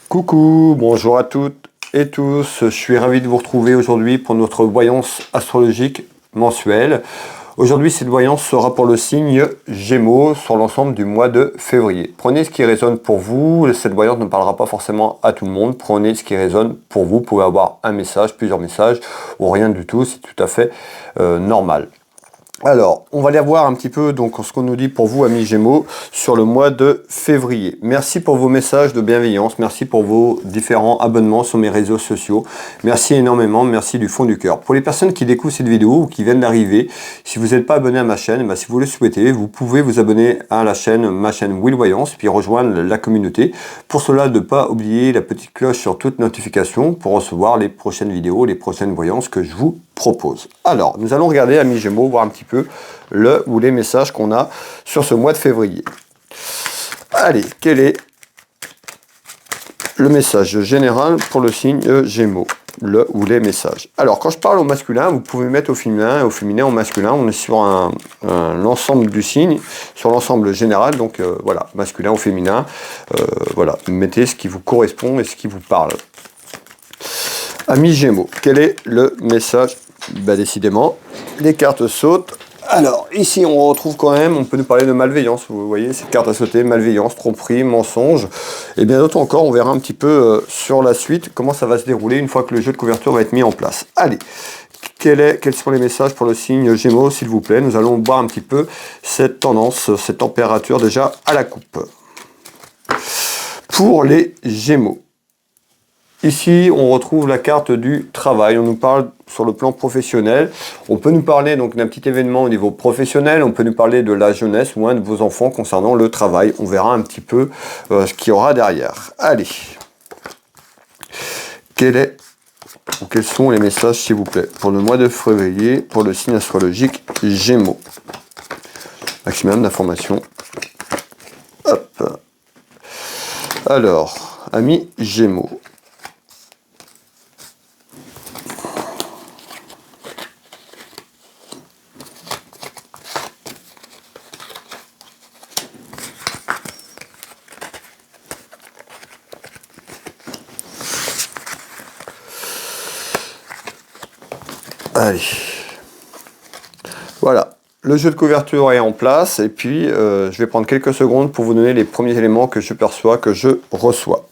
Coucou, bonjour à toutes et tous, je suis ravi de vous retrouver aujourd'hui pour notre voyance astrologique mensuelle. Aujourd'hui, cette voyance sera pour le signe Gémeaux sur l'ensemble du mois de février. Prenez ce qui résonne pour vous, cette voyance ne parlera pas forcément à tout le monde, prenez ce qui résonne pour vous, vous pouvez avoir un message, plusieurs messages ou rien du tout, c'est tout à fait normal. Alors, on va aller voir un petit peu donc ce qu'on nous dit pour vous, amis Gémeaux, sur le mois de février. Merci pour vos messages de bienveillance, merci pour vos différents abonnements sur mes réseaux sociaux. Merci énormément, merci du fond du cœur. Pour les personnes qui découvrent cette vidéo ou qui viennent d'arriver, si vous n'êtes pas abonné à ma chaîne, si vous le souhaitez, vous pouvez vous abonner à ma chaîne Will Voyance, puis rejoindre la communauté. Pour cela, ne pas oublier la petite cloche sur toute notification pour recevoir les prochaines vidéos, les prochaines voyances que je vous propose. Alors, nous allons regarder, amis Gémeaux, voir un petit peu le ou les messages qu'on a sur ce mois de février. Allez, quel est le message général pour le signe Gémeaux? Le ou les messages. Alors, quand je parle au masculin, vous pouvez mettre au féminin et au féminin au masculin. On est sur l'ensemble du signe, sur l'ensemble général. Donc, voilà, masculin au féminin. Voilà, mettez ce qui vous correspond et ce qui vous parle. Amis Gémeaux, quel est le message? Décidément, les cartes sautent. Alors, ici, on retrouve quand même, on peut nous parler de malveillance. Vous voyez, cette carte a sauté, malveillance, tromperie, mensonge. Et bien d'autres encore, on verra un petit peu sur la suite comment ça va se dérouler une fois que le jeu de couverture va être mis en place. Allez, quels sont les messages pour le signe Gémeaux, s'il vous plaît? Nous allons voir un petit peu cette tendance, cette température déjà à la coupe. Pour les Gémeaux. Ici, on retrouve la carte du travail. On nous parle sur le plan professionnel. On peut nous parler donc d'un petit événement au niveau professionnel. On peut nous parler de la jeunesse ou un de vos enfants concernant le travail. On verra un petit peu ce qu'il y aura derrière. Allez. Quels sont les messages, s'il vous plaît, pour le mois de février, pour le signe astrologique Gémeaux? Maximum d'informations. Hop. Alors, amis Gémeaux. Allez, voilà, le jeu de couverture est en place et puis je vais prendre quelques secondes pour vous donner les premiers éléments que je perçois, que je reçois.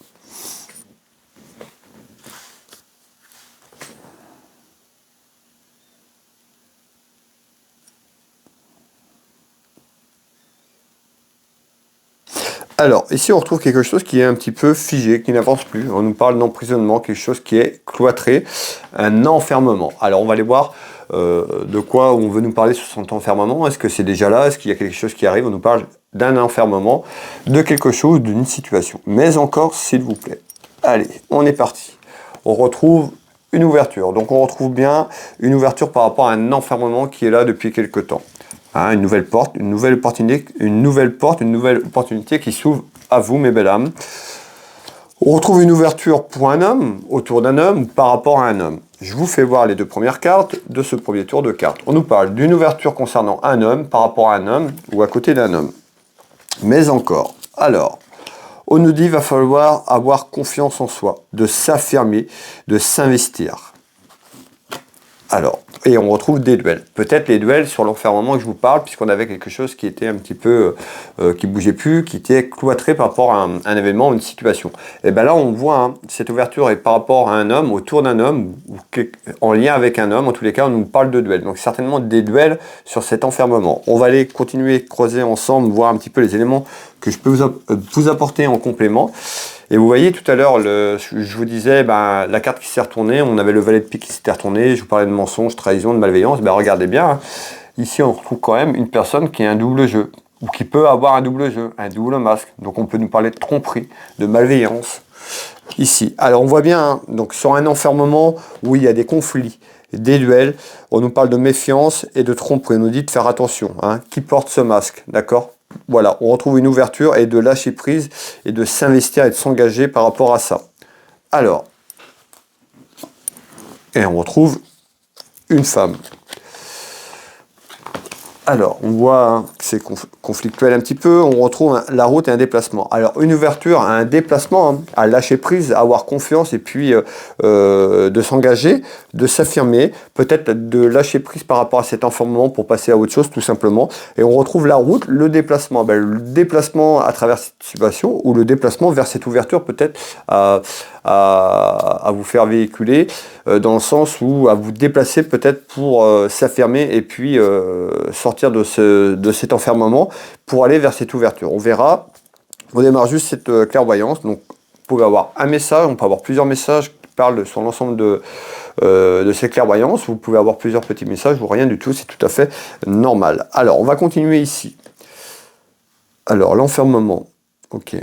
Alors, ici on retrouve quelque chose qui est un petit peu figé, qui n'avance plus. On nous parle d'emprisonnement, quelque chose qui est cloîtré, un enfermement. Alors on va aller voir de quoi on veut nous parler sur cet enfermement. Est-ce que c'est déjà là? Est-ce qu'il y a quelque chose qui arrive? On nous parle d'un enfermement, de quelque chose, d'une situation. Mais encore, s'il vous plaît. Allez, on est parti. On retrouve une ouverture. Donc on retrouve bien une ouverture par rapport à un enfermement qui est là depuis quelque temps. Hein, une nouvelle porte, une nouvelle opportunité qui s'ouvre à vous, mes belles âmes. On retrouve une ouverture pour un homme, autour d'un homme ou par rapport à un homme. Je vous fais voir les deux premières cartes de ce premier tour de cartes. On nous parle d'une ouverture concernant un homme par rapport à un homme ou à côté d'un homme. Mais encore, alors, on nous dit qu'il va falloir avoir confiance en soi, de s'affirmer, de s'investir. Alors, et on retrouve des duels. Peut-être les duels sur l'enfermement que je vous parle, puisqu'on avait quelque chose qui était un petit peu, qui bougeait plus, qui était cloîtré par rapport à un événement, une situation. Et bien là, on voit, hein, cette ouverture est par rapport à un homme, autour d'un homme, ou en lien avec un homme. En tous les cas, on nous parle de duels. Donc certainement des duels sur cet enfermement. On va aller continuer, creuser ensemble, voir un petit peu les éléments que je peux vous apporter en complément. Et vous voyez tout à l'heure, je vous disais, la carte qui s'est retournée, on avait le valet de pique qui s'était retourné, je vous parlais de mensonge, trahison, de malveillance. Regardez bien, hein, ici on retrouve quand même une personne qui a un double jeu, ou qui peut avoir un double jeu, un double masque. Donc on peut nous parler de tromperie, de malveillance, ici. Alors on voit bien, hein, donc sur un enfermement où il y a des conflits, des duels, on nous parle de méfiance et de tromperie, on nous dit de faire attention, hein, qui porte ce masque, d'accord? Voilà, on retrouve une ouverture et de lâcher prise et de s'investir et de s'engager par rapport à ça. Alors, et on retrouve une femme. Alors, on voit, hein, c'est conflictuel un petit peu. On retrouve la route et un déplacement. Alors, une ouverture à un déplacement, hein, à lâcher prise, à avoir confiance et puis de s'engager, de s'affirmer, peut-être de lâcher prise par rapport à cet enfermement pour passer à autre chose, tout simplement. Et on retrouve la route, le déplacement. Ben, le déplacement à travers cette situation ou le déplacement vers cette ouverture, peut-être à vous faire véhiculer dans le sens où à vous déplacer peut-être pour s'affirmer et puis sortir de cet enfermement pour aller vers cette ouverture. On verra, on démarre juste cette clairvoyance. Donc vous pouvez avoir un message, on peut avoir plusieurs messages qui parlent sur l'ensemble de ces clairvoyances. Vous pouvez avoir plusieurs petits messages ou rien du tout, c'est tout à fait normal. Alors on va continuer ici. Alors l'enfermement, ok.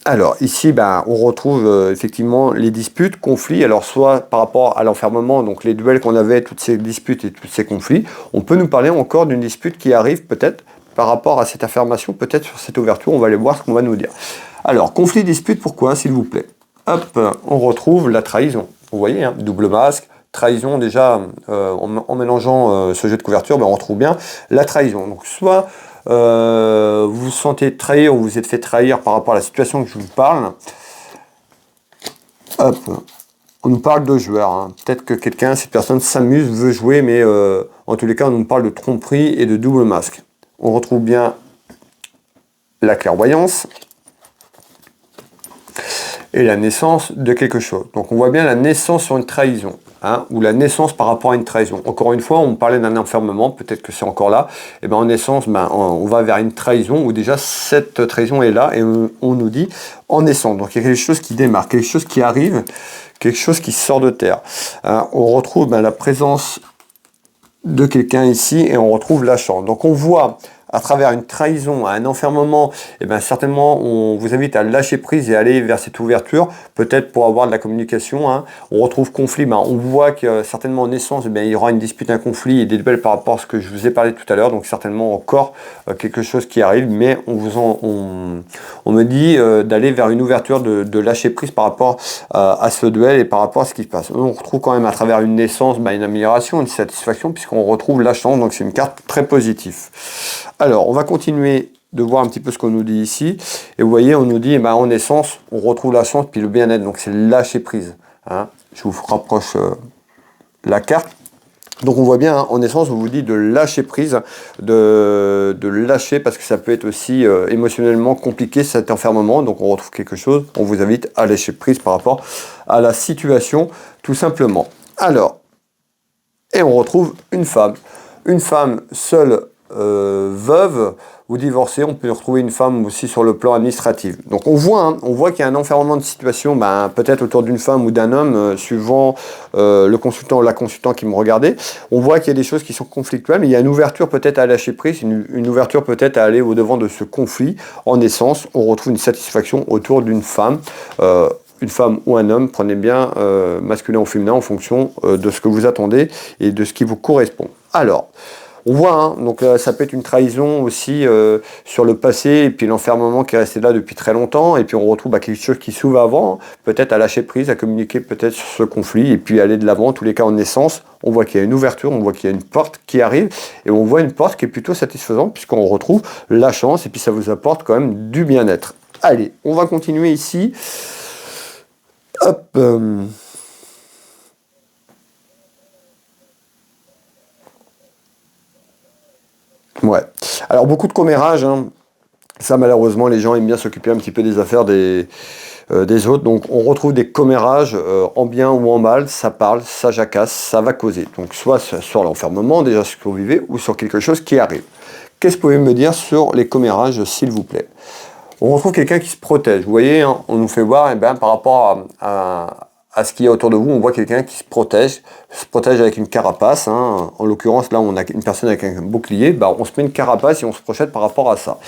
Alors ici, ben, on retrouve effectivement les disputes, conflits, alors soit par rapport à l'enfermement, donc les duels qu'on avait, toutes ces disputes et tous ces conflits, on peut nous parler encore d'une dispute qui arrive peut-être par rapport à cette affirmation, peut-être sur cette ouverture, on va aller voir ce qu'on va nous dire. Alors, conflit, dispute, pourquoi s'il vous plaît? Hop, on retrouve la trahison, vous voyez, hein, double masque, trahison déjà, en mélangeant ce jeu de couverture, ben, on retrouve bien la trahison. Donc soit vous vous sentez trahir ou vous êtes fait trahir par rapport à la situation que je vous parle. Hop, on nous parle de joueurs. Hein. Peut-être que cette personne s'amuse, veut jouer, mais en tous les cas, on nous parle de tromperie et de double masque. On retrouve bien la clairvoyance et la naissance de quelque chose. Donc on voit bien la naissance sur une trahison, hein, ou la naissance par rapport à une trahison. Encore une fois, on parlait d'un enfermement, peut-être que c'est encore là. Et ben en naissance, ben, on va vers une trahison où déjà cette trahison est là et on nous dit en naissance. Donc il y a quelque chose qui démarre, quelque chose qui arrive, quelque chose qui sort de terre. Hein, on retrouve ben, la présence de quelqu'un ici et on retrouve la chance. Donc on voit à travers une trahison, un enfermement, et bien certainement on vous invite à lâcher prise et aller vers cette ouverture, peut-être pour avoir de la communication. Hein. On retrouve conflit, ben, on voit que certainement en naissance, eh bien, il y aura une dispute, un conflit et des duels par rapport à ce que je vous ai parlé tout à l'heure, donc certainement encore quelque chose qui arrive, mais on me dit d'aller vers une ouverture, de lâcher prise par rapport à ce duel et par rapport à ce qui se passe. On retrouve quand même à travers une naissance, ben, une amélioration, une satisfaction, puisqu'on retrouve la chance, donc c'est une carte très positive. Alors, on va continuer de voir un petit peu ce qu'on nous dit ici. Et vous voyez, on nous dit, eh ben, en essence, on retrouve la chance puis le bien-être. Donc, c'est lâcher prise. Hein. Je vous rapproche la carte. Donc, on voit bien, hein, en essence, on vous dit de lâcher prise, de lâcher parce que ça peut être aussi émotionnellement compliqué cet enfermement. Donc, on retrouve quelque chose. On vous invite à lâcher prise par rapport à la situation, tout simplement. Alors, et on retrouve une femme. Une femme seule, veuve ou divorcée, on peut retrouver une femme aussi sur le plan administratif. Donc on voit qu'il y a un enfermement de situation, ben, peut-être autour d'une femme ou d'un homme, suivant le consultant ou la consultante qui me regardait. On voit qu'il y a des choses qui sont conflictuelles, mais il y a une ouverture peut-être à lâcher prise, une ouverture peut-être à aller au-devant de ce conflit. En essence, on retrouve une satisfaction autour d'une femme. Une femme ou un homme, prenez bien masculin ou féminin en fonction de ce que vous attendez et de ce qui vous correspond. Alors, on voit, hein, donc ça peut être une trahison aussi sur le passé et puis l'enfermement qui est resté là depuis très longtemps et puis on retrouve quelque chose qui s'ouvre avant, hein, peut-être à lâcher prise, à communiquer peut-être sur ce conflit et puis aller de l'avant. En tous les cas en naissance, on voit qu'il y a une ouverture, on voit qu'il y a une porte qui arrive et on voit une porte qui est plutôt satisfaisante puisqu'on retrouve la chance et puis ça vous apporte quand même du bien-être. Allez, on va continuer ici. Hop. Ouais. Alors beaucoup de commérages, hein. Ça malheureusement les gens aiment bien s'occuper un petit peu des affaires des autres. Donc on retrouve des commérages en bien ou en mal, ça parle, ça jacasse, ça va causer. Donc soit sur l'enfermement, déjà ce que vous vivez, ou sur quelque chose qui arrive. Qu'est-ce que vous pouvez me dire sur les commérages, s'il vous plaît? On retrouve quelqu'un qui se protège. Vous voyez, hein, on nous fait voir, eh ben, par rapport à ce qu'il y a autour de vous, on voit quelqu'un qui se protège avec une carapace. Hein. En l'occurrence, là, on a une personne avec un bouclier. Bah, on se met une carapace et on se projette par rapport à ça.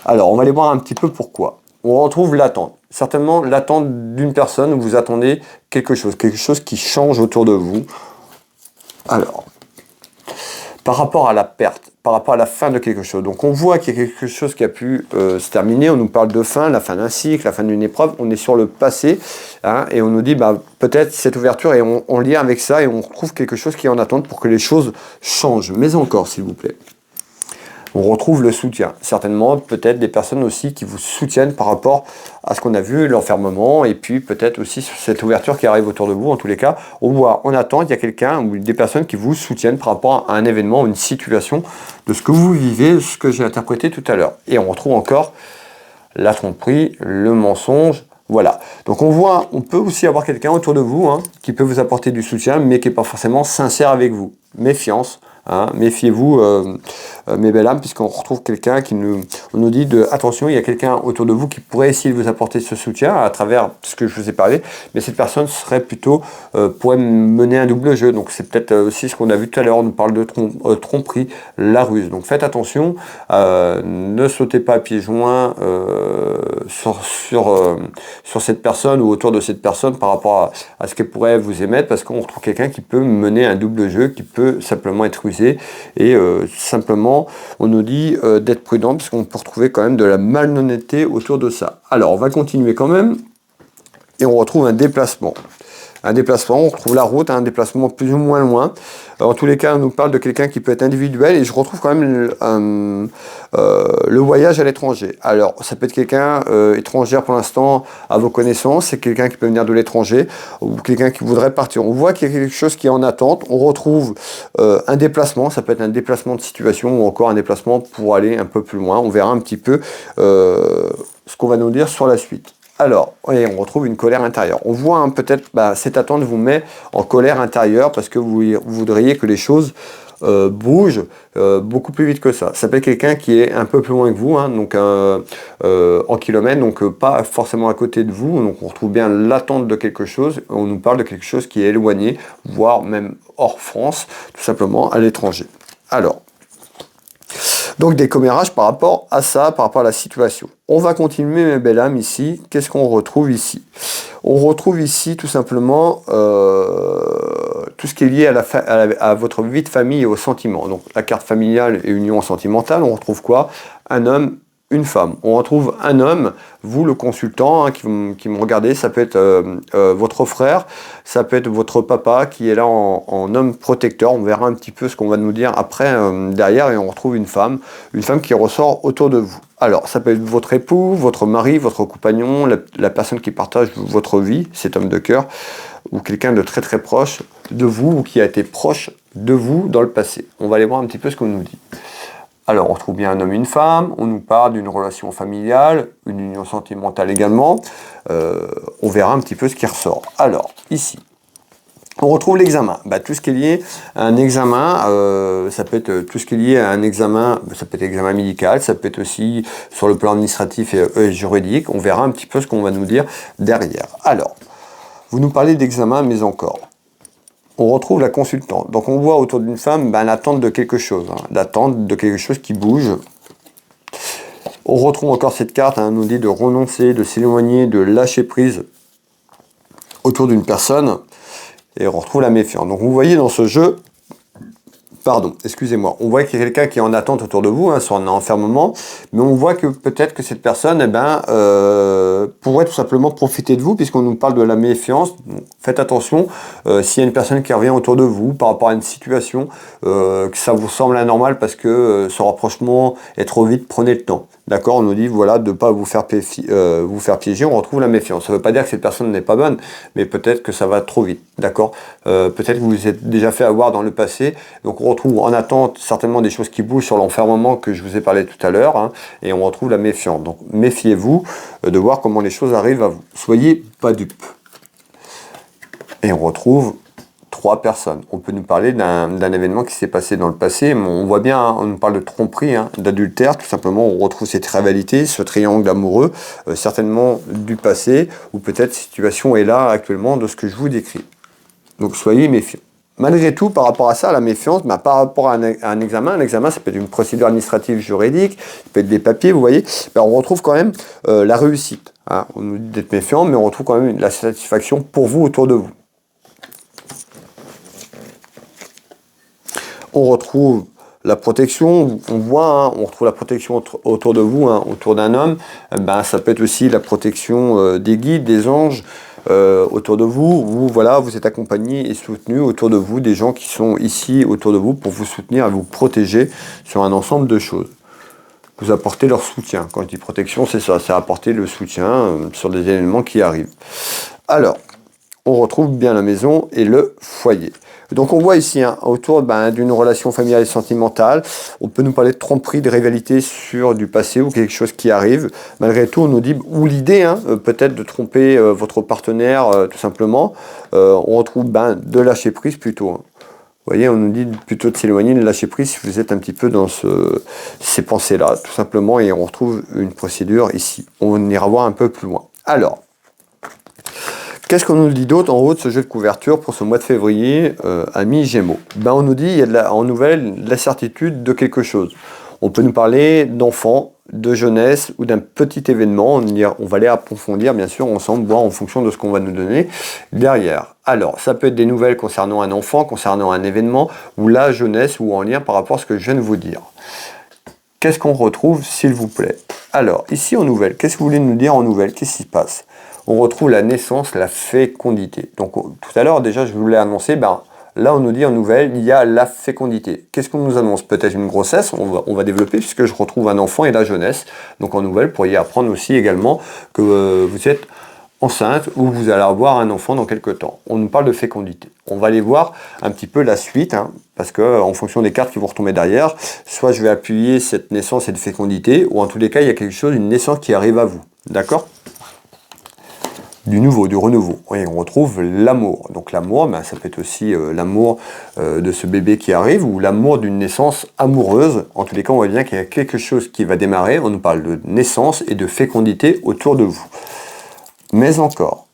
Alors, on va aller voir un petit peu pourquoi. On retrouve l'attente. Certainement, l'attente d'une personne où vous attendez quelque chose qui change autour de vous. Alors, par rapport à la perte, par rapport à la fin de quelque chose. Donc on voit qu'il y a quelque chose qui a pu se terminer, on nous parle de fin, la fin d'un cycle, la fin d'une épreuve, on est sur le passé, hein, et on nous dit bah, peut-être cette ouverture, et on lit avec ça, et on retrouve quelque chose qui est en attente pour que les choses changent. Mais encore, s'il vous plaît. On retrouve le soutien. Certainement, peut-être des personnes aussi qui vous soutiennent par rapport à ce qu'on a vu, l'enfermement, et puis peut-être aussi sur cette ouverture qui arrive autour de vous. En tous les cas, on voit en attente, il y a quelqu'un ou des personnes qui vous soutiennent par rapport à un événement, une situation de ce que vous vivez, ce que j'ai interprété tout à l'heure. Et on retrouve encore la tromperie, le mensonge. Voilà. Donc on voit, on peut aussi avoir quelqu'un autour de vous hein, qui peut vous apporter du soutien, mais qui n'est pas forcément sincère avec vous. Méfiance. Hein, méfiez-vous, mes belles âmes, puisqu'on retrouve quelqu'un qui on nous dit attention, il y a quelqu'un autour de vous qui pourrait essayer de vous apporter ce soutien à travers ce que je vous ai parlé, mais cette personne serait plutôt pourrait mener un double jeu. Donc c'est peut-être aussi ce qu'on a vu tout à l'heure. On nous parle de tromperie, la ruse. Donc faites attention, ne sautez pas à pieds joints sur cette personne ou autour de cette personne par rapport à ce qu'elle pourrait vous émettre, parce qu'on retrouve quelqu'un qui peut mener un double jeu, qui peut simplement être rusé. Et simplement, on nous dit d'être prudent, parce qu'on peut retrouver quand même de la malhonnêteté autour de ça. Alors, on va continuer quand même, et on retrouve un déplacement. Un déplacement, on retrouve la route, un déplacement plus ou moins loin. En tous les cas, on nous parle de quelqu'un qui peut être individuel, et je retrouve quand même le voyage à l'étranger. Alors, ça peut être quelqu'un étrangère pour l'instant à vos connaissances, c'est quelqu'un qui peut venir de l'étranger, ou quelqu'un qui voudrait partir. On voit qu'il y a quelque chose qui est en attente, on retrouve un déplacement, ça peut être un déplacement de situation, ou encore un déplacement pour aller un peu plus loin. On verra un petit peu ce qu'on va nous dire sur la suite. Alors, et on retrouve une colère intérieure. On voit hein, peut-être cette attente vous met en colère intérieure parce que vous voudriez que les choses bougent beaucoup plus vite que ça. Ça peut être quelqu'un qui est un peu plus loin que vous, hein, donc en kilomètres, donc pas forcément à côté de vous. Donc on retrouve bien l'attente de quelque chose. On nous parle de quelque chose qui est éloigné, voire même hors France, tout simplement à l'étranger. Alors, donc des commérages par rapport à ça, par rapport à la situation. On va continuer mes belles âmes ici. Qu'est-ce qu'on retrouve ici? On retrouve ici tout simplement tout ce qui est lié à votre vie de famille et aux sentiments. Donc la carte familiale et union sentimentale, on retrouve quoi? Un homme, une femme. On retrouve un homme, vous le consultant hein, qui me regardez, ça peut être votre frère, ça peut être votre papa qui est là en homme protecteur. On verra un petit peu ce qu'on va nous dire après derrière, et on retrouve une femme qui ressort autour de vous. Alors ça peut être votre époux, votre mari, votre compagnon, la personne qui partage votre vie, cet homme de cœur, ou quelqu'un de très très proche de vous, ou qui a été proche de vous dans le passé. On va aller voir un petit peu ce qu'on nous dit. Alors, on retrouve bien un homme et une femme, on nous parle d'une relation familiale, une union sentimentale également. On verra un petit peu ce qui ressort. Alors, ici, on retrouve l'examen. Tout ce qui est lié à un examen, ça peut être tout ce qui est lié à un examen, ça peut être examen médical, ça peut être aussi sur le plan administratif et juridique. On verra un petit peu ce qu'on va nous dire derrière. Alors, vous nous parlez d'examen, mais encore. On retrouve la consultante. Donc on voit autour d'une femme l'attente de quelque chose, hein, l'attente de quelque chose qui bouge. On retrouve encore cette carte, hein, nous dit de renoncer, de s'éloigner, de lâcher prise autour d'une personne. Et on retrouve la méfiance. Donc vous voyez dans ce jeu, pardon, excusez-moi, on voit qu'il y a quelqu'un qui est en attente autour de vous, hein, sur un enfermement, mais on voit que peut-être que cette personne pourrait tout simplement profiter de vous, puisqu'on nous parle de la méfiance. Donc, faites attention, s'il y a une personne qui revient autour de vous par rapport à une situation, que ça vous semble anormal parce que ce rapprochement est trop vite, prenez le temps. D'accord, on nous dit voilà de ne pas vous faire piéger, on retrouve la méfiance. Ça ne veut pas dire que cette personne n'est pas bonne, mais peut-être que ça va trop vite. D'accord, peut-être que vous vous êtes déjà fait avoir dans le passé. Donc on retrouve en attente certainement des choses qui bougent sur l'enfermement que je vous ai parlé tout à l'heure, hein, et on retrouve la méfiance. Donc méfiez-vous de voir comment les choses arrivent à vous. Soyez pas dupes. Et on retrouve 3 personnes. On peut nous parler d'un événement qui s'est passé dans le passé, mais on voit bien, hein, on nous parle de tromperie, hein, d'adultère, tout simplement. On retrouve cette rivalité, ce triangle amoureux, certainement du passé, ou peut-être situation est là actuellement de ce que je vous décris. Donc soyez méfiants. Malgré tout, par rapport à ça, la méfiance, par rapport à un examen, ça peut être une procédure administrative juridique, ça peut être des papiers, vous voyez, on retrouve quand même la réussite. Hein. On nous dit d'être méfiant, mais on retrouve quand même la satisfaction pour vous, autour de vous. On retrouve La protection, on voit, hein, on retrouve la protection autour de vous, hein, autour d'un homme. Ça peut être aussi la protection des guides, des anges autour de vous. Voilà, vous êtes accompagné et soutenu autour de vous, des gens qui sont ici autour de vous pour vous soutenir et vous protéger sur un ensemble de choses. Vous apportez leur soutien. Quand je dis protection, c'est ça, c'est apporter le soutien sur des événements qui arrivent. Alors, on retrouve bien la maison et le foyer. Donc on voit ici, hein, autour d'une relation familiale et sentimentale, on peut nous parler de tromperie, de rivalité sur du passé ou quelque chose qui arrive. Malgré tout, on nous dit, ou l'idée peut-être de tromper votre partenaire tout simplement, on retrouve de lâcher prise plutôt. Hein. Vous voyez, on nous dit plutôt de s'éloigner, de lâcher prise si vous êtes un petit peu dans ces pensées-là, tout simplement, et on retrouve une procédure ici. On ira voir un peu plus loin. Alors, qu'est-ce qu'on nous dit d'autre en haut de ce jeu de couverture pour ce mois de février, amis Gémeaux? On nous dit, il y a en nouvelle la certitude de quelque chose. On peut nous parler d'enfants, de jeunesse ou d'un petit événement. On va aller approfondir, bien sûr, ensemble, voir en fonction de ce qu'on va nous donner derrière. Alors, ça peut être des nouvelles concernant un enfant, concernant un événement, ou la jeunesse, ou en lien par rapport à ce que je viens de vous dire. Qu'est-ce qu'on retrouve, s'il vous plaît? Alors, ici en nouvelle, qu'est-ce que vous voulez nous dire en nouvelle? Qu'est-ce qui se passe? On retrouve la naissance, la fécondité. Donc, tout à l'heure, déjà, je vous l'ai annoncé, là, on nous dit en nouvelle, il y a la fécondité. Qu'est-ce qu'on nous annonce? Peut-être une grossesse, on va développer, puisque je retrouve un enfant et la jeunesse. Donc, en nouvelle, vous pourriez apprendre aussi également que vous êtes enceinte ou vous allez avoir un enfant dans quelques temps. On nous parle de fécondité. On va aller voir un petit peu la suite, parce que en fonction des cartes qui vont retomber derrière, soit je vais appuyer cette naissance et de fécondité, ou en tous les cas, il y a quelque chose, une naissance qui arrive à vous. D'accord? Du nouveau, du renouveau. Oui, on retrouve l'amour. Donc l'amour, ça peut être aussi l'amour de ce bébé qui arrive ou l'amour d'une naissance amoureuse. En tous les cas, on voit bien qu'il y a quelque chose qui va démarrer. On nous parle de naissance et de fécondité autour de vous. Mais encore,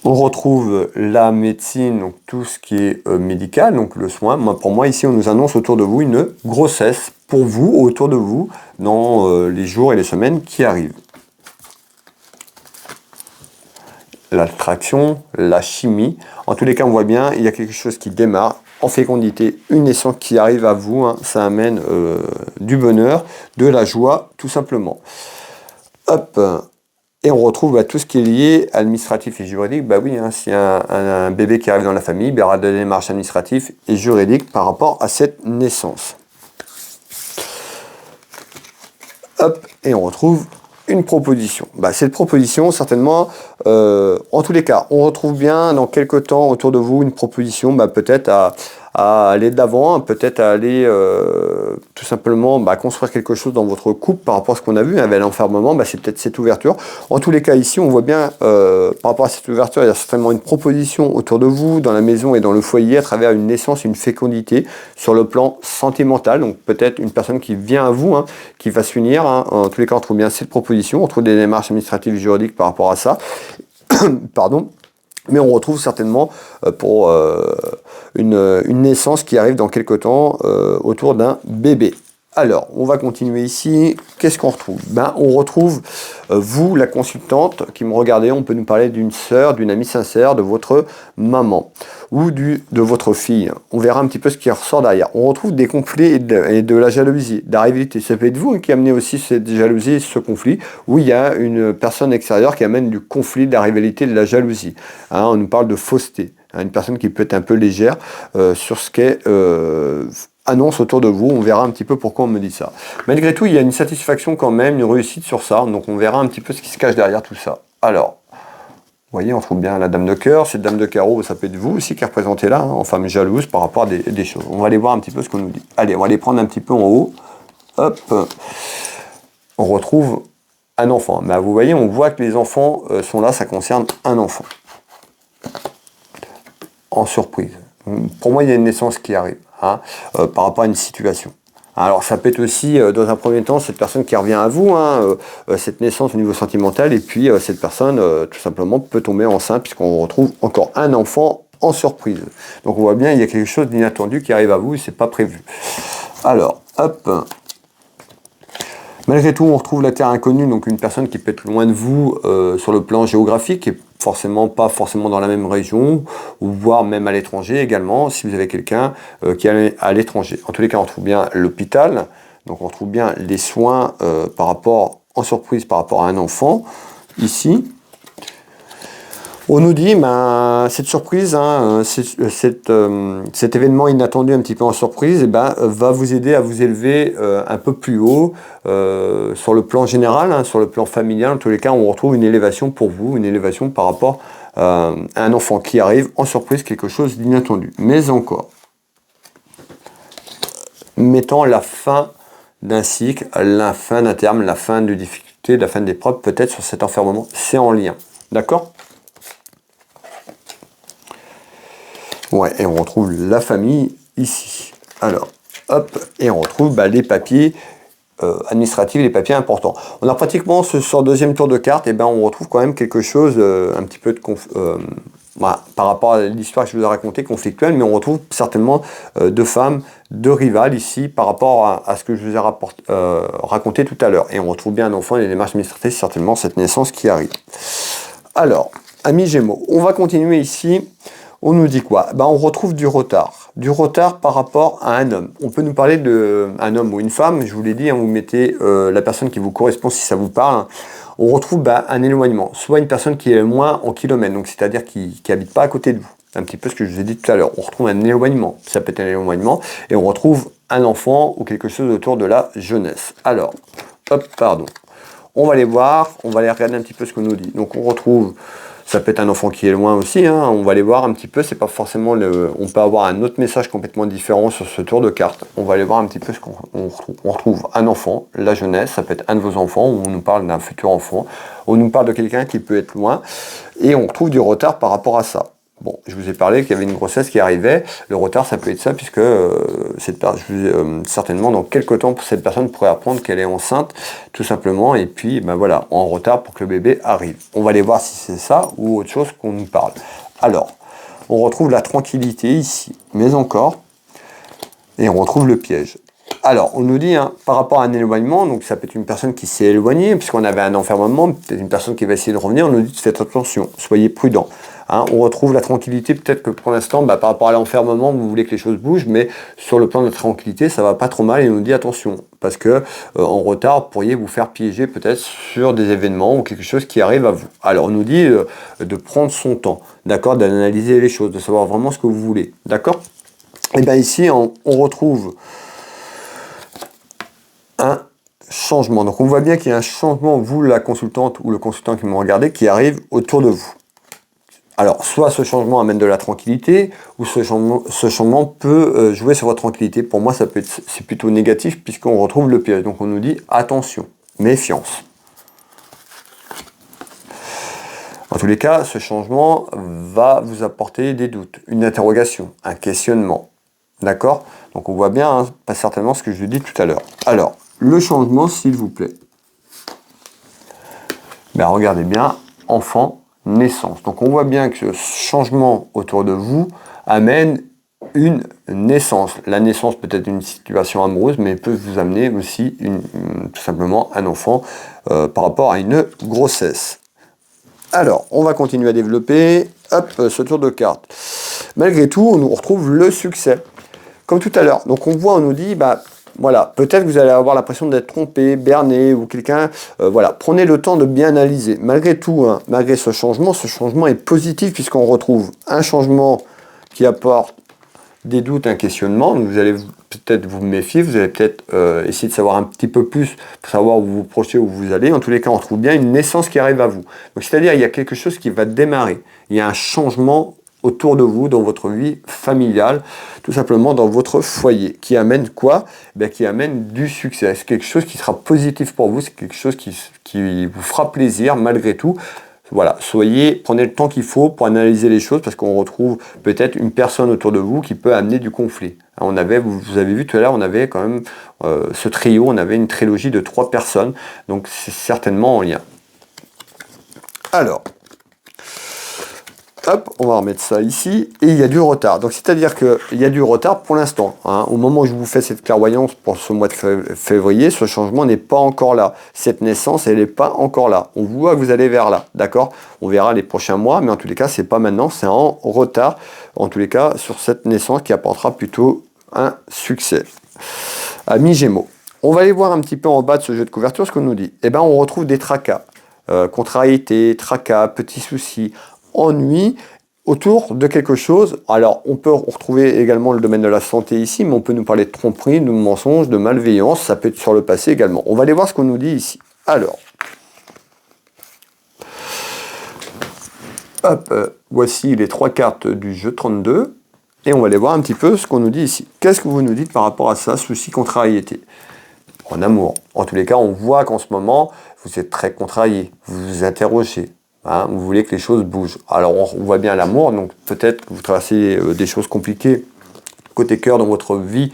on retrouve la médecine, donc tout ce qui est médical, donc le soin. Pour moi, ici, on nous annonce autour de vous une grossesse pour vous, autour de vous, dans les jours et les semaines qui arrivent. L'attraction, la chimie. En tous les cas, on voit bien, il y a quelque chose qui démarre en fécondité, une naissance qui arrive à vous. Ça amène du bonheur, de la joie, tout simplement. Hop. Et on retrouve tout ce qui est lié administratif et juridique. Oui, s'il y a un bébé qui arrive dans la famille, il y aura des démarches administratives et juridiques par rapport à cette naissance. Hop. Et on retrouve une proposition. Cette proposition, certainement, en tous les cas, on retrouve bien dans quelques temps autour de vous une proposition, peut-être à aller de l'avant, peut-être à aller tout simplement construire quelque chose dans votre couple par rapport à ce qu'on a vu, avec l'enfermement, c'est peut-être cette ouverture. En tous les cas, ici, on voit bien, par rapport à cette ouverture, il y a certainement une proposition autour de vous, dans la maison et dans le foyer, à travers une naissance, une fécondité, sur le plan sentimental. Donc peut-être une personne qui vient à vous, qui va s'unir. En tous les cas, on trouve bien cette proposition, on trouve des démarches administratives et juridiques par rapport à ça. Pardon. Mais on retrouve certainement pour une naissance qui arrive dans quelques temps autour d'un bébé. Alors, on va continuer ici. Qu'est-ce qu'on retrouve? On retrouve, vous, la consultante, qui me regardez, on peut nous parler d'une sœur, d'une amie sincère, de votre maman ou de votre fille. On verra un petit peu ce qui ressort derrière. On retrouve des conflits et de la jalousie, de la rivalité. Ça peut être vous qui amenez aussi cette jalousie et ce conflit, où il y a une personne extérieure qui amène du conflit, de la rivalité, de la jalousie. On nous parle de fausseté. Une personne qui peut être un peu légère sur ce qu'est annonce autour de vous. On verra un petit peu pourquoi on me dit ça. Malgré tout, il y a une satisfaction quand même, une réussite sur ça. Donc on verra un petit peu ce qui se cache derrière tout ça. Alors, vous voyez, on trouve bien la dame de cœur. Cette dame de carreau, ça peut être vous aussi qui est représentée là, en femme jalouse par rapport à des choses. On va aller voir un petit peu ce qu'on nous dit. Allez, on va aller prendre un petit peu en haut. Hop. On retrouve un enfant. Vous voyez, on voit que les enfants sont là, ça concerne un enfant. En surprise. Pour moi, il y a une naissance qui arrive par rapport à une situation. Alors, ça peut être aussi, dans un premier temps, cette personne qui revient à vous, cette naissance au niveau sentimental, et puis cette personne, tout simplement, peut tomber enceinte, puisqu'on retrouve encore un enfant en surprise. Donc, on voit bien, il y a quelque chose d'inattendu qui arrive à vous, et c'est pas prévu. Alors, hop. Malgré tout, on retrouve la terre inconnue, donc une personne qui peut être loin de vous sur le plan géographique, et pas forcément dans la même région, ou voire même à l'étranger également, si vous avez quelqu'un qui est à l'étranger. En tous les cas, on retrouve bien l'hôpital, donc on retrouve bien les soins en surprise par rapport à un enfant, ici. On nous dit, cette surprise, cet événement inattendu un petit peu en surprise, va vous aider à vous élever un peu plus haut sur le plan général, sur le plan familial. En tous les cas, on retrouve une élévation pour vous, une élévation par rapport à un enfant qui arrive en surprise, quelque chose d'inattendu. Mais encore, mettant la fin d'un cycle, la fin d'un terme, la fin de difficulté, la fin d'épreuve, peut-être sur cet enfermement, c'est en lien. D'accord ? Ouais, et on retrouve la famille ici. Alors, hop, et on retrouve les papiers administratifs, les papiers importants. On a pratiquement sur le deuxième tour de carte, on retrouve quand même quelque chose un petit peu de par rapport à l'histoire que je vous ai racontée, conflictuelle, mais on retrouve certainement deux femmes, deux rivales ici par rapport à ce que je vous ai raconté tout à l'heure. Et on retrouve bien un enfant et les démarches administratives, certainement cette naissance qui arrive. Alors, amis Gémeaux, on va continuer ici. On nous dit quoi? On retrouve du retard. Du retard par rapport à un homme. On peut nous parler d'un homme ou une femme. Je vous l'ai dit, vous mettez la personne qui vous correspond si ça vous parle. On retrouve un éloignement. Soit une personne qui est moins en kilomètres, donc c'est-à-dire qui n'habite pas à côté de vous. Un petit peu ce que je vous ai dit tout à l'heure. On retrouve un éloignement. Ça peut être un éloignement. Et on retrouve un enfant ou quelque chose autour de la jeunesse. Alors, on va aller voir. On va aller regarder un petit peu ce qu'on nous dit. Donc on retrouve... Ça peut être un enfant qui est loin aussi, on va aller voir un petit peu, c'est pas forcément on peut avoir un autre message complètement différent sur ce tour de carte. On va aller voir un petit peu ce qu'on retrouve. On retrouve un enfant, la jeunesse, ça peut être un de vos enfants, ou on nous parle d'un futur enfant, on nous parle de quelqu'un qui peut être loin, et on retrouve du retard par rapport à ça. Bon, je vous ai parlé qu'il y avait une grossesse qui arrivait. Le retard, ça peut être ça, puisque certainement, dans quelques temps, cette personne pourrait apprendre qu'elle est enceinte, tout simplement, et puis, voilà, en retard pour que le bébé arrive. On va aller voir si c'est ça ou autre chose qu'on nous parle. Alors, on retrouve la tranquillité ici, mais encore, et on retrouve le piège. Alors, on nous dit, par rapport à un éloignement, donc ça peut être une personne qui s'est éloignée, puisqu'on avait un enfermement, peut-être une personne qui va essayer de revenir, on nous dit faites attention, soyez prudent. On retrouve la tranquillité, peut-être que pour l'instant, par rapport à l'enfermement, vous voulez que les choses bougent, mais sur le plan de la tranquillité, ça va pas trop mal, et on nous dit attention, parce que en retard, vous pourriez vous faire piéger peut-être sur des événements ou quelque chose qui arrive à vous. Alors, on nous dit de prendre son temps, d'accord, d'analyser les choses, de savoir vraiment ce que vous voulez, d'accord. Et bien ici, on retrouve un changement. Donc on voit bien qu'il y a un changement, vous la consultante ou le consultant qui m'ont regardé, qui arrive autour de vous. Alors soit ce changement amène de la tranquillité, ou ce changement peut jouer sur votre tranquillité. Pour moi c'est plutôt négatif puisqu'on retrouve le piège. Donc on nous dit attention, méfiance. En tous les cas, ce changement va vous apporter des doutes, une interrogation, un questionnement. D'accord? Donc on voit bien, pas certainement ce que je vous dis tout à l'heure. Alors, le changement, s'il vous plaît. Regardez bien, enfant, naissance. Donc on voit bien que ce changement autour de vous amène une naissance. La naissance peut être d'une situation amoureuse, mais peut vous amener aussi tout simplement un enfant par rapport à une grossesse. Alors, on va continuer à développer. Hop, ce tour de carte. Malgré tout, on retrouve le succès. Comme tout à l'heure. Donc on voit, on nous dit, voilà, peut-être que vous allez avoir l'impression d'être trompé, berné, ou quelqu'un, voilà, prenez le temps de bien analyser. Malgré tout, malgré ce changement est positif puisqu'on retrouve un changement qui apporte des doutes, un questionnement. Donc vous allez peut-être vous méfier, vous allez peut-être essayer de savoir un petit peu plus pour savoir où vous vous projetez, où vous allez. En tous les cas, on retrouve bien une naissance qui arrive à vous. Donc c'est-à-dire, il y a quelque chose qui va démarrer. Il y a un changement autour de vous, dans votre vie familiale, tout simplement dans votre foyer, qui amène quoi? Qui amène du succès. C'est quelque chose qui sera positif pour vous, c'est quelque chose qui vous fera plaisir malgré tout. Voilà, prenez le temps qu'il faut pour analyser les choses, parce qu'on retrouve peut-être une personne autour de vous qui peut amener du conflit. Vous avez vu tout à l'heure, on avait quand même ce trio, on avait une trilogie de 3 personnes, donc c'est certainement en lien. Alors, Hop, on va remettre ça ici. Et il y a du retard. Donc, c'est-à-dire qu'il y a du retard pour l'instant. Hein. Au moment où je vous fais cette clairvoyance pour ce mois de février, ce changement n'est pas encore là. Cette naissance, elle n'est pas encore là. On voit que vous allez vers là. D'accord? On verra les prochains mois, mais en tous les cas, c'est pas maintenant. C'est en retard. En tous les cas, sur cette naissance qui apportera plutôt un succès. Amis Gémeaux. On va aller voir un petit peu en bas de ce jeu de couverture ce qu'on nous dit. Eh bien, on retrouve des tracas. Contrariété, tracas, petits soucis, ennui autour de quelque chose. Alors, on peut retrouver également le domaine de la santé ici, mais on peut nous parler de tromperie, de mensonges, de malveillance. Ça peut être sur le passé également. On va aller voir ce qu'on nous dit ici. Alors, hop, voici les 3 cartes du jeu 32. Et on va aller voir un petit peu ce qu'on nous dit ici. Qu'est-ce que vous nous dites par rapport à ça, souci, contrariété? En amour. En tous les cas, on voit qu'en ce moment, vous êtes très contrarié, vous vous interrogez, hein, vous voulez que les choses bougent. Alors, on voit bien l'amour, donc peut-être que vous traversez des choses compliquées côté cœur dans votre vie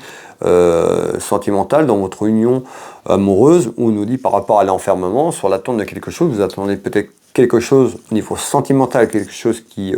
sentimentale, dans votre union amoureuse, où on nous dit par rapport à l'enfermement, sur l'attente de quelque chose, vous attendez peut-être quelque chose au niveau sentimental, quelque chose qui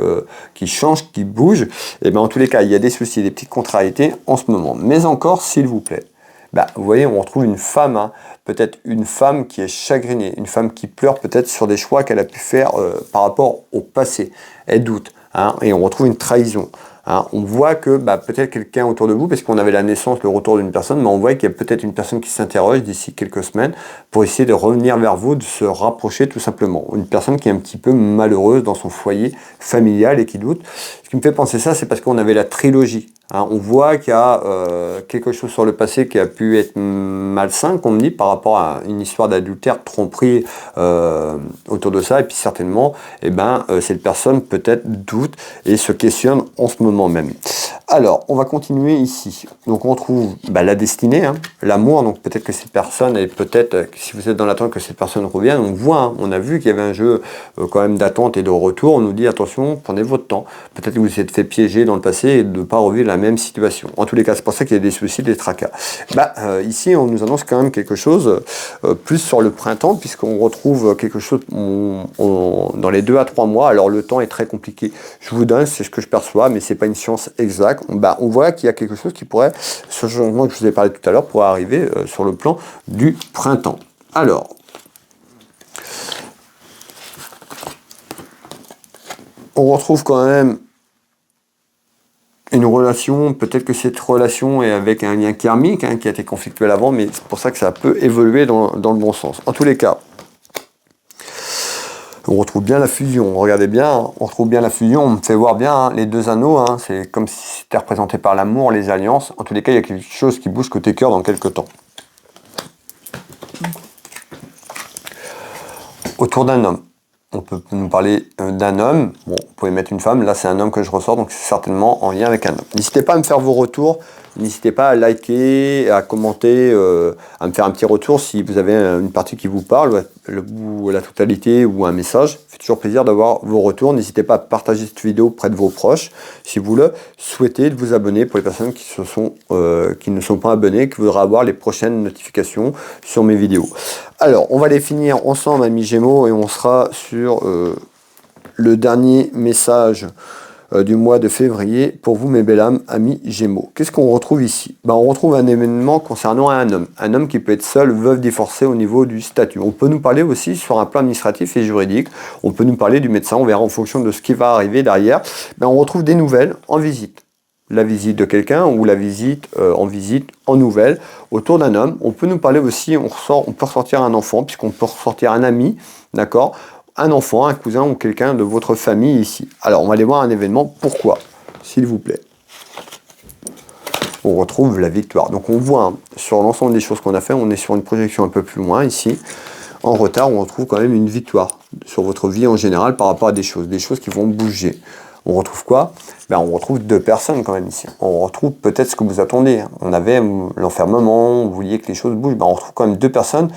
change, qui bouge. Et bien en tous les cas, il y a des soucis, des petites contrariétés en ce moment. Mais encore, s'il vous plaît, bah, vous voyez, on retrouve une femme, hein, peut-être une femme qui est chagrinée, une femme qui pleure peut-être sur des choix qu'elle a pu faire par rapport au passé. Elle doute, hein, et on retrouve une trahison. Hein. On voit que bah, peut-être quelqu'un autour de vous, parce qu'on avait la naissance, le retour d'une personne, mais on voit qu'il y a peut-être une personne qui s'interroge d'ici quelques semaines pour essayer de revenir vers vous, de se rapprocher tout simplement. Une personne qui est un petit peu malheureuse dans son foyer familial et qui doute. Ce qui me fait penser ça, c'est parce qu'on avait la trilogie. Hein, on voit qu'il y a quelque chose sur le passé qui a pu être malsain, qu'on me dit, par rapport à une histoire d'adultère, de tromperie autour de ça. Et puis certainement, eh ben, cette personne peut-être doute et se questionne en ce moment même. Alors, on va continuer ici. Donc on trouve bah, la destinée, hein, l'amour. Donc peut-être que cette personne, et peut-être si vous êtes dans l'attente que cette personne revienne, on voit, hein, on a vu qu'il y avait un jeu quand même d'attente et de retour. On nous dit attention, prenez votre temps. Peut-être que vous vous êtes fait piéger dans le passé et de ne pas revivre la même situation. En tous les cas, c'est pour ça qu'il y a des soucis, des tracas. Bah, ici, on nous annonce quand même quelque chose plus sur le printemps, puisqu'on retrouve quelque chose dans les 2 à 3 mois. Alors le temps est très compliqué. Je vous donne, c'est ce que je perçois, mais c'est pas une science exacte. Bah, on voit qu'il y a quelque chose qui pourrait, ce changement que je vous ai parlé tout à l'heure, pourrait arriver sur le plan du printemps. Alors, on retrouve quand même une relation, peut-être que cette relation est avec un lien karmique hein, qui a été conflictuel avant, mais c'est pour ça que ça peut évoluer dans le bon sens. En tous les cas, on retrouve bien la fusion. Regardez bien, hein, on retrouve bien la fusion. On me fait voir bien hein, les 2 anneaux. Hein, c'est comme si c'était représenté par l'amour, les alliances. En tous les cas, il y a quelque chose qui bouge côté cœur dans quelques temps. Autour d'un homme. On peut nous parler d'un homme. Bon, vous pouvez mettre une femme. Là, c'est un homme que je ressors, donc c'est certainement en lien avec un homme. N'hésitez pas à me faire vos retours. N'hésitez pas à liker, à commenter, à me faire un petit retour si vous avez une partie qui vous parle, la totalité ou un message. Ça fait toujours plaisir d'avoir vos retours. N'hésitez pas à partager cette vidéo près de vos proches. Si vous le souhaitez, de vous abonner pour les personnes qui ne sont pas abonnées, qui voudraient avoir les prochaines notifications sur mes vidéos. Alors, on va les finir ensemble, amis Gémeaux, et on sera sur le dernier message du mois de février pour vous, mes belles âmes, amis Gémeaux. Qu'est-ce qu'on retrouve ici? Ben, on retrouve un événement concernant un homme qui peut être seul, veuve, divorcé au niveau du statut. On peut nous parler aussi sur un plan administratif et juridique. On peut nous parler du médecin, on verra en fonction de ce qui va arriver derrière. Ben, on retrouve des nouvelles en visite. La visite de quelqu'un ou la visite en nouvelle autour d'un homme. On peut nous parler aussi, on peut ressortir un enfant, puisqu'on peut ressortir un ami, d'accord? Un enfant, un cousin ou quelqu'un de votre famille ici. Alors, on va aller voir un événement. Pourquoi? S'il vous plaît. On retrouve la victoire. Donc, on voit hein, sur l'ensemble des choses qu'on a fait, on est sur une projection un peu plus loin ici. En retard, on retrouve quand même une victoire sur votre vie en général par rapport à des choses qui vont bouger. On retrouve quoi? Ben, on retrouve 2 personnes quand même ici. On retrouve peut-être ce que vous attendez. Hein. On avait l'enfermement, vous vouliez que les choses bougent. Ben, on retrouve quand même 2 personnes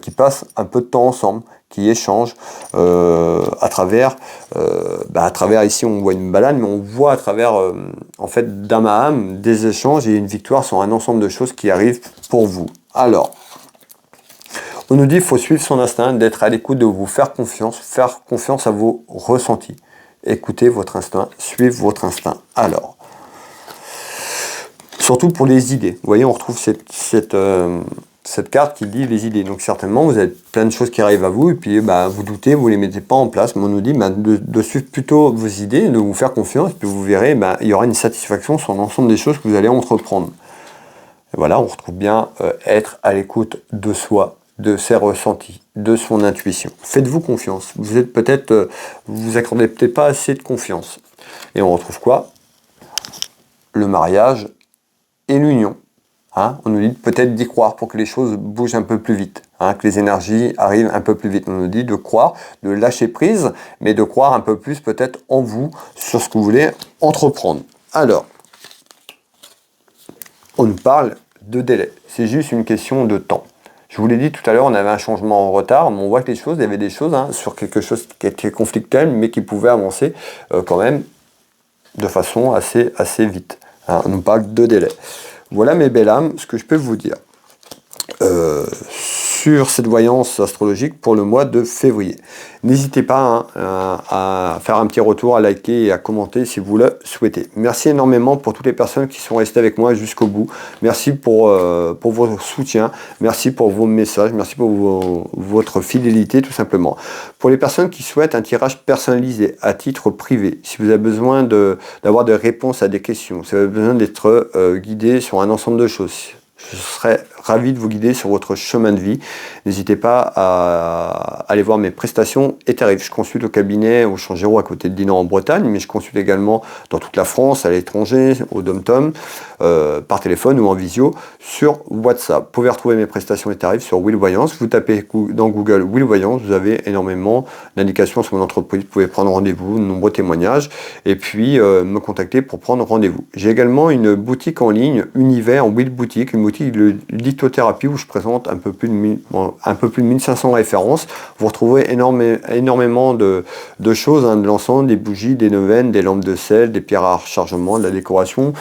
qui passent un peu de temps ensemble, qui échangent à travers ici on voit une balade, mais on voit à travers en fait d'âme à âme des échanges et une victoire sur un ensemble de choses qui arrivent pour vous. Alors, on nous dit qu'il faut suivre son instinct, d'être à l'écoute, de vous faire confiance à vos ressentis. Écoutez votre instinct, suivez votre instinct. Alors, surtout pour les idées. Vous voyez, on retrouve cette carte qui dit les idées. Donc certainement, vous avez plein de choses qui arrivent à vous, et puis vous doutez, vous ne les mettez pas en place. Mais on nous dit de suivre plutôt vos idées, de vous faire confiance, et puis vous verrez, il y aura une satisfaction sur l'ensemble des choses que vous allez entreprendre. Et voilà, on retrouve bien être à l'écoute de soi, de ses ressentis, de son intuition. Faites-vous confiance. Vous êtes peut-être, vous accordez peut-être pas assez de confiance. Et on retrouve quoi? Le mariage et l'union. Hein, on nous dit peut-être d'y croire pour que les choses bougent un peu plus vite, hein, que les énergies arrivent un peu plus vite. On nous dit de croire, de lâcher prise, mais de croire un peu plus peut-être en vous, sur ce que vous voulez entreprendre. Alors, on nous parle de délai. C'est juste une question de temps. Je vous l'ai dit tout à l'heure, on avait un changement en retard, mais on voit que les choses, il y avait des choses sur quelque chose qui était conflictuel, mais qui pouvait avancer quand même de façon assez vite. Hein, on nous parle de délai. Voilà mes belles âmes, ce que je peux vous dire sur cette voyance astrologique pour le mois de février. N'hésitez pas à faire un petit retour, à liker et à commenter si vous le souhaitez. Merci énormément pour toutes les personnes qui sont restées avec moi jusqu'au bout. Merci pour votre soutien, merci pour vos messages, merci pour votre fidélité tout simplement. Pour les personnes qui souhaitent un tirage personnalisé à titre privé, si vous avez besoin d'avoir des réponses à des questions, si vous avez besoin d'être guidé sur un ensemble de choses, je serai ravi de vous guider sur votre chemin de vie. N'hésitez pas à aller voir mes prestations et tarifs. Je consulte au cabinet au Champ Géraud à côté de Dinan en Bretagne, mais je consulte également dans toute la France, à l'étranger, au Dom-Tom, par téléphone ou en visio sur WhatsApp. Vous pouvez retrouver mes prestations et tarifs sur Will Voyance. Vous tapez dans Google Will Voyance, vous avez énormément d'indications sur mon entreprise. Vous pouvez prendre rendez-vous, de nombreux témoignages, et puis me contacter pour prendre rendez-vous. J'ai également une boutique en ligne, Univers Will Boutique, une boutique de lithothérapie où je présente un peu plus de 1500 références. Vous retrouverez énormément de choses, de l'encens, des bougies, des neuvaines, des lampes de sel, des pierres à rechargement, de la décoration,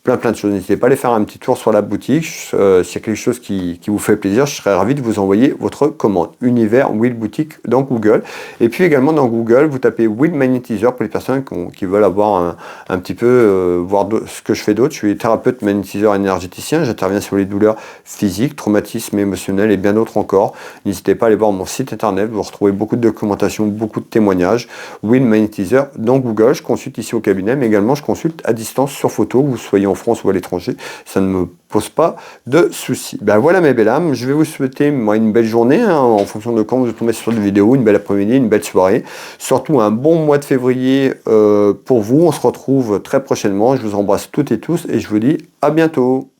plein de choses. N'hésitez pas à aller faire un petit tour sur la boutique. S'il y a quelque chose qui vous fait plaisir, je serais ravi de vous envoyer votre commande. Univers Will Boutique dans Google. Et puis également dans Google, vous tapez Will Magnétiseur pour les personnes qui veulent avoir un petit peu, voir ce que je fais d'autre. Je suis thérapeute magnétiseur énergéticien. J'interviens sur les douleurs physiques, traumatismes émotionnels et bien d'autres encore. N'hésitez pas à aller voir mon site internet. Vous retrouvez beaucoup de documentation, beaucoup de témoignages. Will Magnétiseur dans Google. Je consulte ici au cabinet, mais également je consulte à distance sur photo, que vous soyez en France ou à l'étranger, ça ne me pose pas de soucis. Voilà mes belles âmes, je vais vous souhaiter une belle journée, en fonction de quand vous tombez sur cette vidéo, une belle après-midi, une belle soirée, surtout un bon mois de février pour vous. On se retrouve très prochainement, je vous embrasse toutes et tous et je vous dis à bientôt.